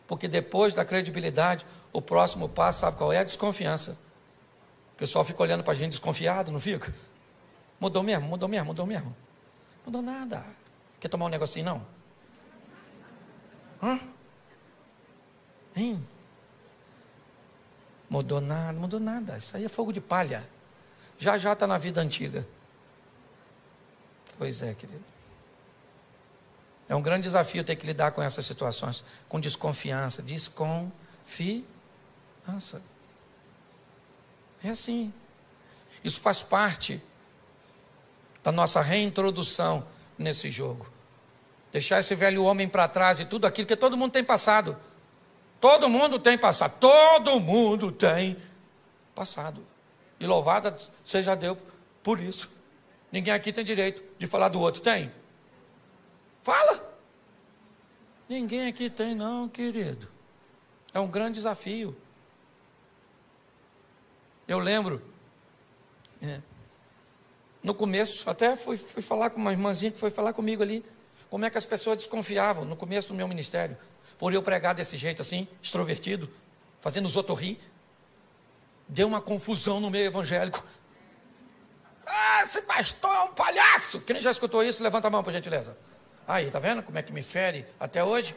Porque depois da credibilidade, o próximo passo, sabe qual é? A desconfiança. O pessoal fica olhando para a gente desconfiado, não fica? Mudou mesmo, mudou mesmo, mudou mesmo. Mudou nada. Quer tomar um negocinho, não? Hã? Hein? Mudou nada, mudou nada. Isso aí é fogo de palha. Já está na vida antiga. Pois é, querido. É um grande desafio ter que lidar com essas situações, com desconfiança. Desconfiança. É assim. Isso faz parte da nossa reintrodução nesse jogo. Deixar esse velho homem para trás e tudo aquilo que todo mundo tem passado. Todo mundo tem passado. Todo mundo tem passado. E louvada seja Deus por isso. Ninguém aqui tem direito de falar do outro. Tem? Fala. Ninguém aqui tem não, querido. É um grande desafio. Eu lembro, no começo, até fui falar com uma irmãzinha que foi falar comigo ali, como é que as pessoas desconfiavam no começo do meu ministério, por eu pregar desse jeito assim, extrovertido, fazendo os outros rir. Deu uma confusão no meio evangélico. Ah, esse pastor é um palhaço. Quem já escutou isso, levanta a mão, por gentileza. Aí, tá vendo como é que me fere até hoje?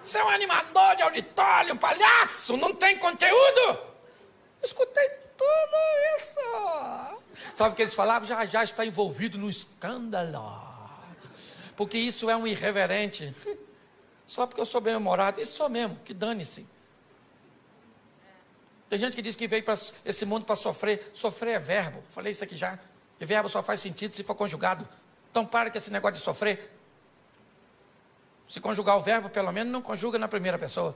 Você é um animador de auditório, um palhaço, não tem conteúdo. Escutei tudo isso. Sabe o que eles falavam? Já está envolvido no escândalo. Porque isso é um irreverente. Só porque eu sou bem-humorado. Isso sou mesmo, que dane-se. Tem gente que diz que veio para esse mundo para sofrer. Sofrer é verbo. Falei isso aqui já. E verbo só faz sentido se for conjugado. Então para com esse negócio de sofrer. Se conjugar o verbo, pelo menos não conjuga na primeira pessoa.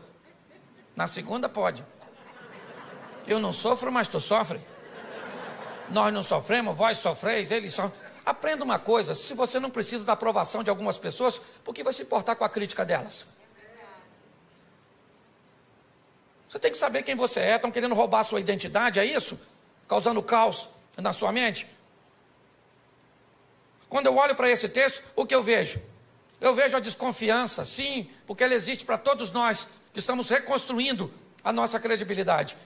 Na segunda pode. Eu não sofro, mas tu sofre. Nós não sofremos, vós sofreis, eles só. Aprenda uma coisa: se você não precisa da aprovação de algumas pessoas, por que vai se importar com a crítica delas? Você tem que saber quem você é. Estão querendo roubar a sua identidade, é isso? Causando caos na sua mente. Quando eu olho para esse texto, o que eu vejo? Eu vejo a desconfiança, sim, porque ela existe para todos nós que estamos reconstruindo a nossa credibilidade.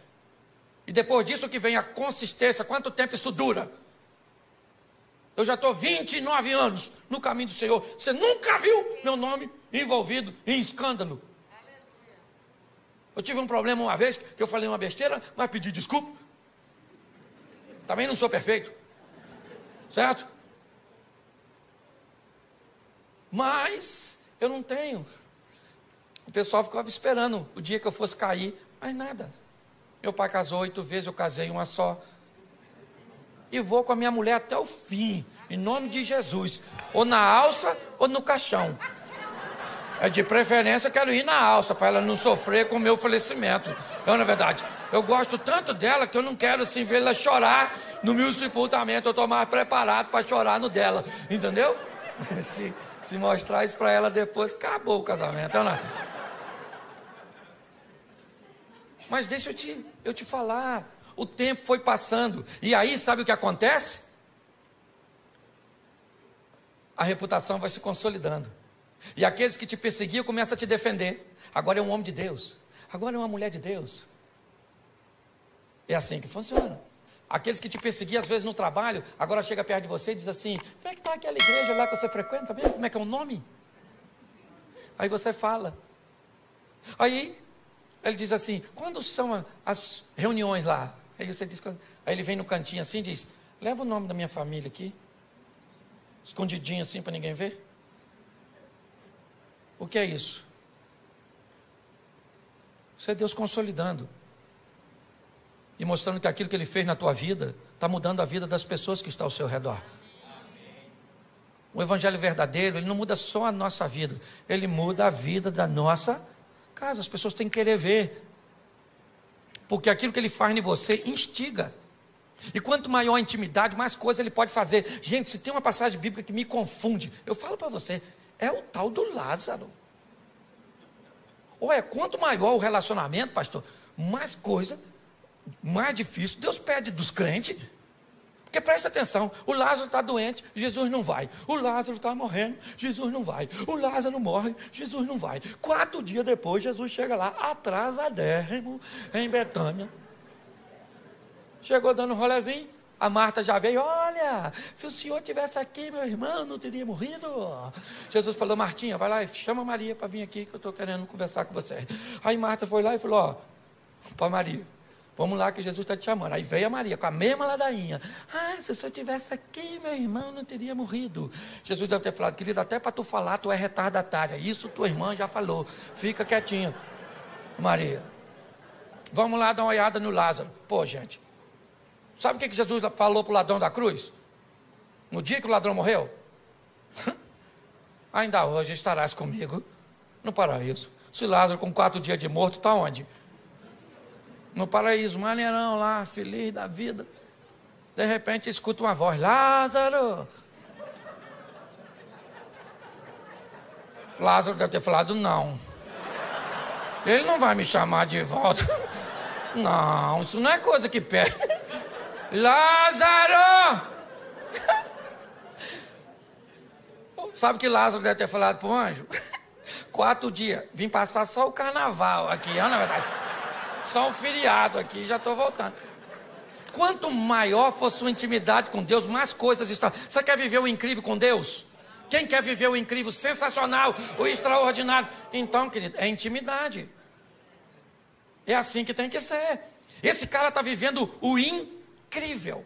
E depois disso que vem a consistência. Quanto tempo isso dura? Eu já estou 29 anos no caminho do Senhor. Você nunca viu meu nome envolvido em escândalo. Eu tive um problema uma vez, que eu falei uma besteira, mas pedi desculpa. Também não sou perfeito. Certo? Mas eu não tenho. O pessoal ficava esperando o dia que eu fosse cair, mas nada. Meu pai casou 8 vezes, eu casei uma só. E vou com a minha mulher até o fim, em nome de Jesus. Ou na alça ou no caixão. De preferência, eu quero ir na alça, para ela não sofrer com o meu falecimento. Não, na verdade, eu gosto tanto dela que eu não quero assim ver ela chorar no meu sepultamento. Eu estou mais preparado para chorar no dela, entendeu? Se mostrar isso para ela depois, acabou o casamento. Não. Mas deixa eu te falar, o tempo foi passando, e aí sabe o que acontece? A reputação vai se consolidando. E aqueles que te perseguiam começam a te defender. Agora é um homem de Deus. Agora é uma mulher de Deus. É assim que funciona. Aqueles que te perseguiam às vezes no trabalho, agora chega perto de você e diz assim: como é que está aquela igreja lá que você frequenta mesmo? Como é que é o nome? Aí você fala. Aí ele diz assim: quando são as reuniões lá? Aí você diz, aí ele vem no cantinho assim e diz: leva o nome da minha família aqui. Escondidinho assim para ninguém ver. O que é isso? Isso é Deus consolidando e mostrando que aquilo que Ele fez na tua vida está mudando a vida das pessoas que estão ao seu redor. O evangelho verdadeiro, ele não muda só a nossa vida, ele muda a vida da nossa casa. As pessoas têm que querer ver, porque aquilo que Ele faz em você instiga. E quanto maior a intimidade, mais coisa Ele pode fazer. Gente, se tem uma passagem bíblica que me confunde, eu falo para você, é o tal do Lázaro. Olha, quanto maior o relacionamento, pastor, mais coisa, mais difícil Deus pede dos crentes. Porque presta atenção, o Lázaro está doente, Jesus não vai. O Lázaro está morrendo, Jesus não vai. O Lázaro morre, Jesus não vai. 4 dias depois, Jesus chega lá, atrasadérrimo, em Betânia. Chegou dando um rolezinho. A Marta já veio: olha, se o senhor tivesse aqui, meu irmão não teria morrido. Jesus falou: Martinha, vai lá e chama Maria para vir aqui, que eu estou querendo conversar com você. Aí Marta foi lá e falou: ó, para Maria, vamos lá que Jesus está te chamando. Aí veio a Maria com a mesma ladainha: ah, se o senhor tivesse aqui, meu irmão não teria morrido. Jesus deve ter falado: querido, até para tu falar, tu é retardatária. Isso tua irmã já falou, fica quietinha. Maria, vamos lá dar uma olhada no Lázaro. Pô, gente, sabe o que Jesus falou para o ladrão da cruz? No dia que o ladrão morreu? Ainda hoje estarás comigo no paraíso. Se Lázaro com 4 dias de morto, está onde? No paraíso, maneirão lá, feliz da vida. De repente escuta uma voz: Lázaro. Lázaro deve ter falado: não, ele não vai me chamar de volta. Não, isso não é coisa que pede. Lázaro! Sabe o que Lázaro deve ter falado para o anjo? 4 dias, vim passar só o carnaval aqui, na verdade. Só um feriado aqui, já estou voltando. Quanto maior for sua intimidade com Deus, mais coisas estão. Você quer viver o incrível com Deus? Quem quer viver o incrível, sensacional, o extraordinário? Então, querido, é intimidade. É assim que tem que ser. Esse cara está vivendo o incrível.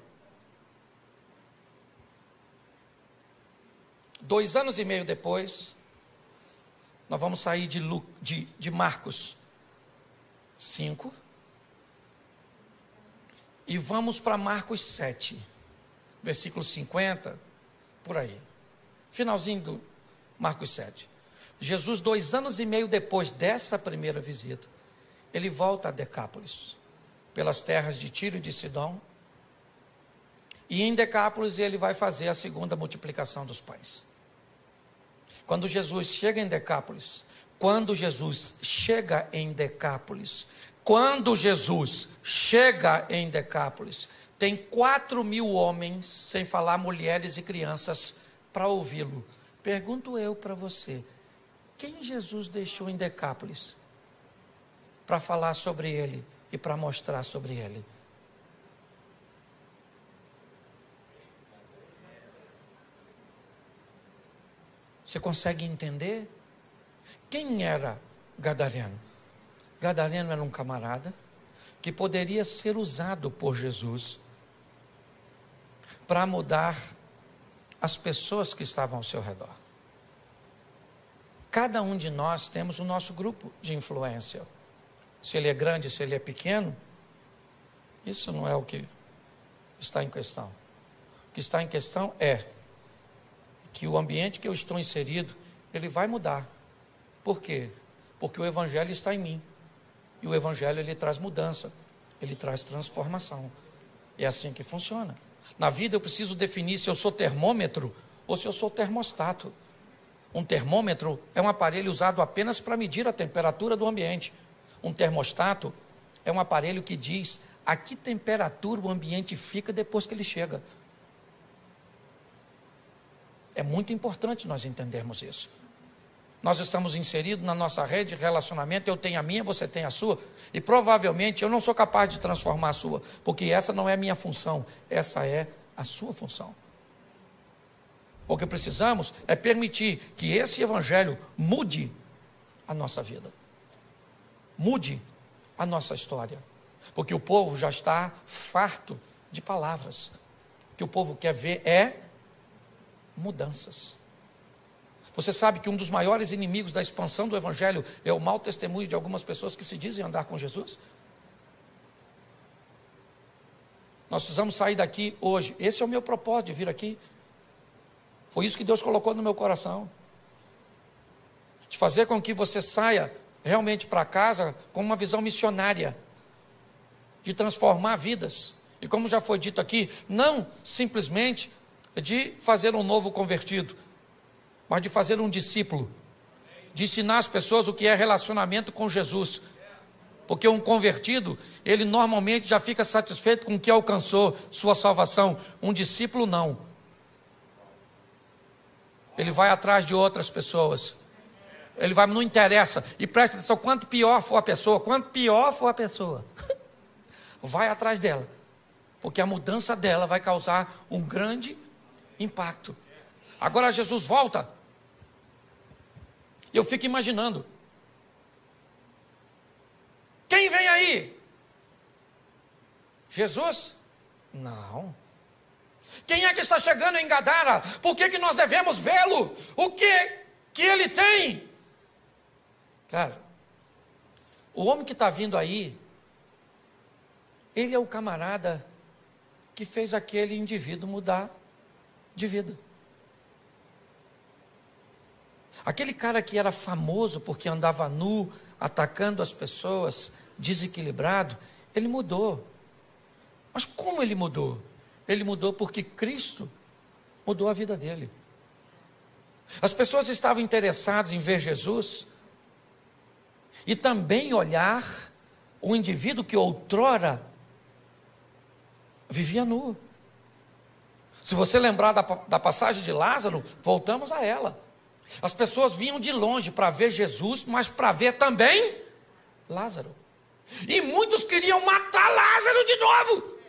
2 anos e meio depois, nós vamos sair de Marcos 5 e vamos para Marcos 7, versículo 50, por aí. Finalzinho do Marcos 7. Jesus, 2 anos e meio depois dessa primeira visita, ele volta a Decápolis, pelas terras de Tiro e de Sidom. E em Decápolis ele vai fazer a segunda multiplicação dos pães. Quando Jesus chega em Decápolis, tem 4.000 homens, sem falar mulheres e crianças, para ouvi-lo. Pergunto eu para você, quem Jesus deixou em Decápolis para falar sobre ele e para mostrar sobre ele? Você consegue entender? Quem era Gadareno? Gadareno era um camarada que poderia ser usado por Jesus para mudar as pessoas que estavam ao seu redor. Cada um de nós temos o nosso grupo de influência. Se ele é grande, se ele é pequeno, Isso não é o que está em questão. O que está em questão é que o ambiente que eu estou inserido, ele vai mudar. Por quê? Porque o Evangelho está em mim. E o Evangelho, ele traz mudança, ele traz transformação. É assim que funciona. Na vida eu preciso definir se eu sou termômetro ou se eu sou termostato. Um termômetro é um aparelho usado apenas para medir a temperatura do ambiente. Um termostato é um aparelho que diz a que temperatura o ambiente fica depois que ele chega. É muito importante nós entendermos isso. Nós estamos inseridos na nossa rede de relacionamento, eu tenho a minha, você tem a sua, e provavelmente eu não sou capaz de transformar a sua, porque essa não é a minha função, essa é a sua função. O que precisamos é permitir que esse Evangelho mude a nossa vida, mude a nossa história, porque o povo já está farto de palavras. O que o povo quer ver é mudanças. Você sabe que um dos maiores inimigos da expansão do Evangelho é o mau testemunho de algumas pessoas que se dizem andar com Jesus? Nós precisamos sair daqui hoje. Esse é o meu propósito de vir aqui. Foi isso que Deus colocou no meu coração. De fazer com que você saia realmente para casa com uma visão missionária. De transformar vidas. E como já foi dito aqui, não simplesmente de fazer um novo convertido, mas de fazer um discípulo, de ensinar as pessoas o que é relacionamento com Jesus, porque um convertido, ele normalmente já fica satisfeito com o que alcançou, sua salvação. Um discípulo não, ele vai atrás de outras pessoas, ele vai, não interessa, e presta atenção, quanto pior for a pessoa, vai atrás dela, porque a mudança dela vai causar um grande impacto. Agora Jesus volta, e eu fico imaginando, quem vem aí? Jesus? Não. Quem é que está chegando em Gadara? Por que nós devemos vê-lo? O que ele tem? Cara, o homem que está vindo aí, ele é o camarada que fez aquele indivíduo mudar de vida. Aquele cara que era famoso porque andava nu, atacando as pessoas, desequilibrado, ele mudou. Mas como ele mudou? Ele mudou porque Cristo mudou a vida dele. As pessoas estavam interessadas em ver Jesus e também olhar o indivíduo que outrora vivia nu. Se você lembrar da passagem de Lázaro, voltamos a ela. As pessoas vinham de longe para ver Jesus, mas para ver também Lázaro. E muitos queriam matar Lázaro de novo,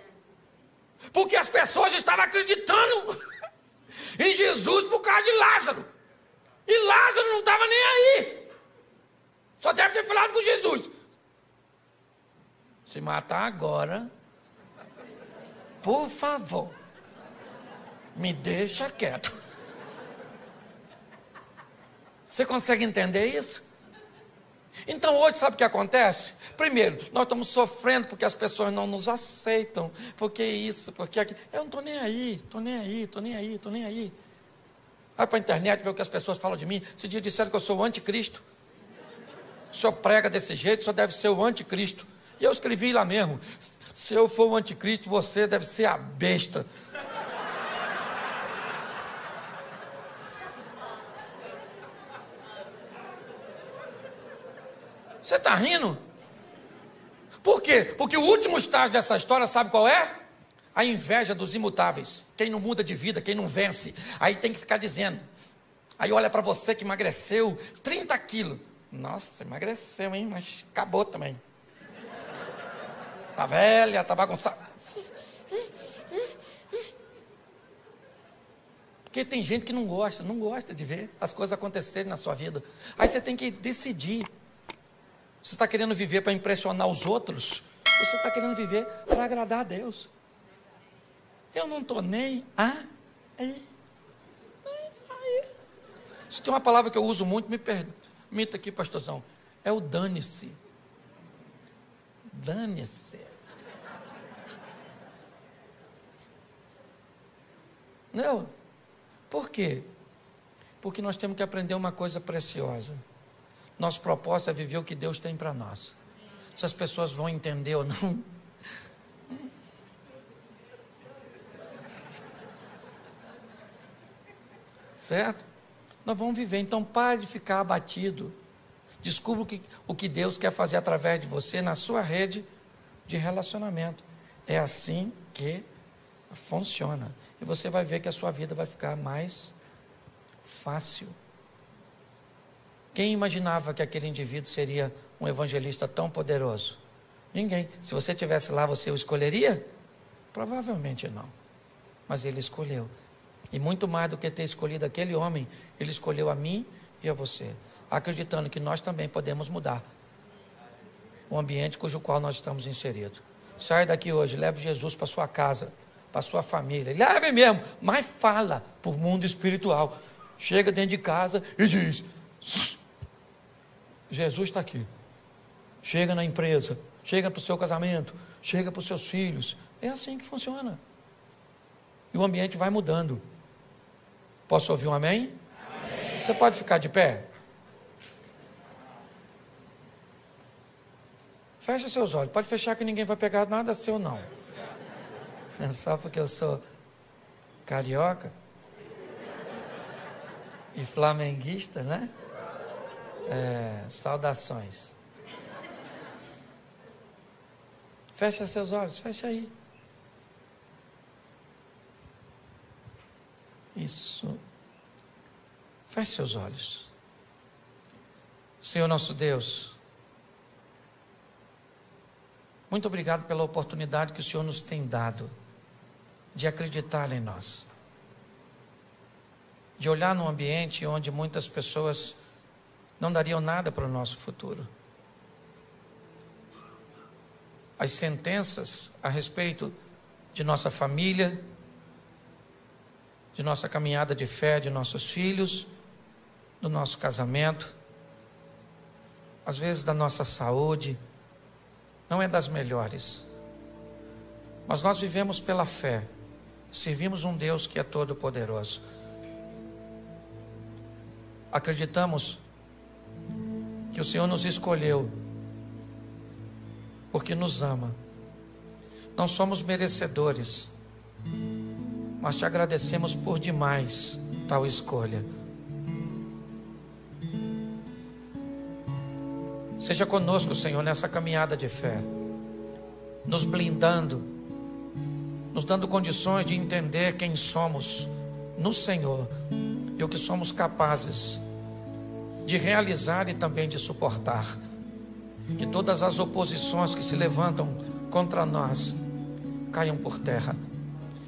porque as pessoas estavam acreditando em Jesus por causa de Lázaro. E Lázaro não estava nem aí. Só deve ter falado com Jesus. Se matar agora, por favor, me deixa quieto. Você consegue entender isso? Então hoje sabe o que acontece? Primeiro, nós estamos sofrendo porque as pessoas não nos aceitam, porque isso, porque aquilo. Eu não estou nem aí, estou nem aí, estou nem aí, estou nem aí. Vai para a internet ver o que as pessoas falam de mim. Esse dia disseram que eu sou o anticristo. O senhor prega desse jeito, o senhor deve ser o anticristo. E eu escrevi lá mesmo, se eu for o anticristo, você deve ser a besta. Você está rindo? Por quê? Porque o último estágio dessa história, sabe qual é? A inveja dos imutáveis. Quem não muda de vida, quem não vence. Aí tem que ficar dizendo. Aí olha para você que emagreceu 30 quilos. Nossa, emagreceu, hein? Mas acabou também. Tá velha, tá bagunçada. Porque tem gente que não gosta de ver as coisas acontecerem na sua vida. Aí você tem que decidir. Você está querendo viver para impressionar os outros? Ou você está querendo viver para agradar a Deus? Eu não estou nem aí. Se tem uma palavra que eu uso muito, me permita aqui, pastorzão, é o dane-se. Dane-se. Não. Por quê? Porque nós temos que aprender uma coisa preciosa. Nosso propósito é viver o que Deus tem para nós. Se as pessoas vão entender ou não. Certo? Nós vamos viver. Então pare de ficar abatido. Descubra o que Deus quer fazer através de você na sua rede de relacionamento. É assim que funciona. E você vai ver que a sua vida vai ficar mais fácil. Quem imaginava que aquele indivíduo seria um evangelista tão poderoso? Ninguém. Se você estivesse lá, você o escolheria? Provavelmente não. Mas ele escolheu. E muito mais do que ter escolhido aquele homem, ele escolheu a mim e a você, acreditando que nós também podemos mudar o ambiente cujo qual nós estamos inseridos. Saia daqui hoje, leve Jesus para sua casa, para sua família. Leve mesmo, mas fala para o mundo espiritual. Chega dentro de casa e diz: Jesus está aqui. Chega na empresa, chega para o seu casamento, chega para os seus filhos. É assim que funciona. E o ambiente vai mudando. Posso ouvir um amém? Amém. Você pode ficar de pé? Fecha seus olhos. Pode fechar que ninguém vai pegar nada seu não. Só porque eu sou carioca e flamenguista, né? Saudações. Fecha seus olhos, fecha aí. Isso. Feche seus olhos. Senhor nosso Deus, muito obrigado pela oportunidade que o Senhor nos tem dado de acreditar em nós, de olhar num ambiente onde muitas pessoas não dariam nada para o nosso futuro. As sentenças a respeito de nossa família, de nossa caminhada de fé, de nossos filhos, do nosso casamento, às vezes da nossa saúde, não é das melhores. Mas nós vivemos pela fé, servimos um Deus que é todo poderoso. Acreditamos que o Senhor nos escolheu porque nos ama. Não somos merecedores, mas te agradecemos por demais tal escolha. Seja conosco, Senhor, nessa caminhada de fé, nos blindando, nos dando condições de entender quem somos no Senhor e o que somos capazes de realizar e também de suportar. Que todas as oposições que se levantam contra nós caiam por terra.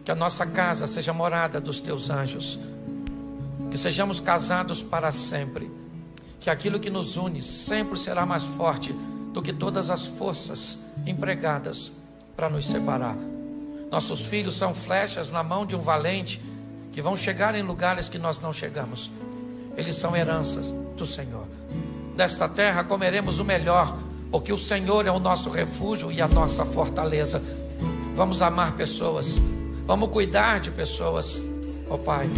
Que a nossa casa seja morada dos teus anjos. Que sejamos casados para sempre. Que aquilo que nos une sempre será mais forte do que todas as forças empregadas para nos separar. Nossos filhos são flechas na mão de um valente que vão chegar em lugares que nós não chegamos. Eles são heranças do Senhor. Desta terra comeremos o melhor, porque o Senhor é o nosso refúgio e a nossa fortaleza. Vamos amar pessoas, vamos cuidar de pessoas, ó Pai.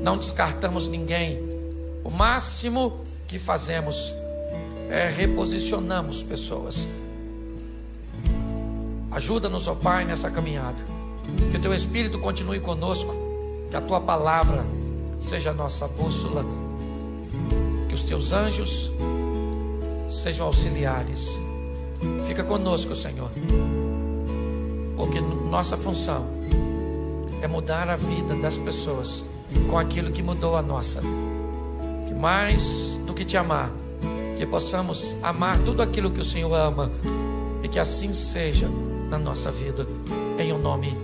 Não descartamos ninguém. O máximo que fazemos é reposicionamos pessoas. Ajuda-nos, ó Pai, nessa caminhada. Que o Teu Espírito continue conosco. Que a Tua palavra seja a nossa bússola. Que os Teus anjos sejam auxiliares. Fica conosco, Senhor. Porque nossa função é mudar a vida das pessoas com aquilo que mudou a nossa. Que mais do que Te amar, que possamos amar tudo aquilo que o Senhor ama. E que assim seja na nossa vida, em o nome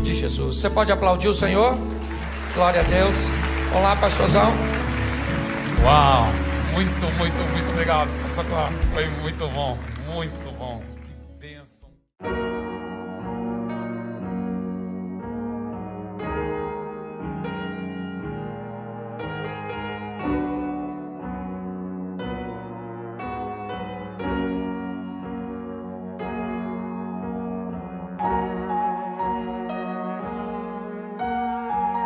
de Jesus. Você pode aplaudir o Senhor? Glória a Deus. Olá, pastorzão. Uau, muito obrigado, pastor Cláudio. Foi muito bom, muito bom.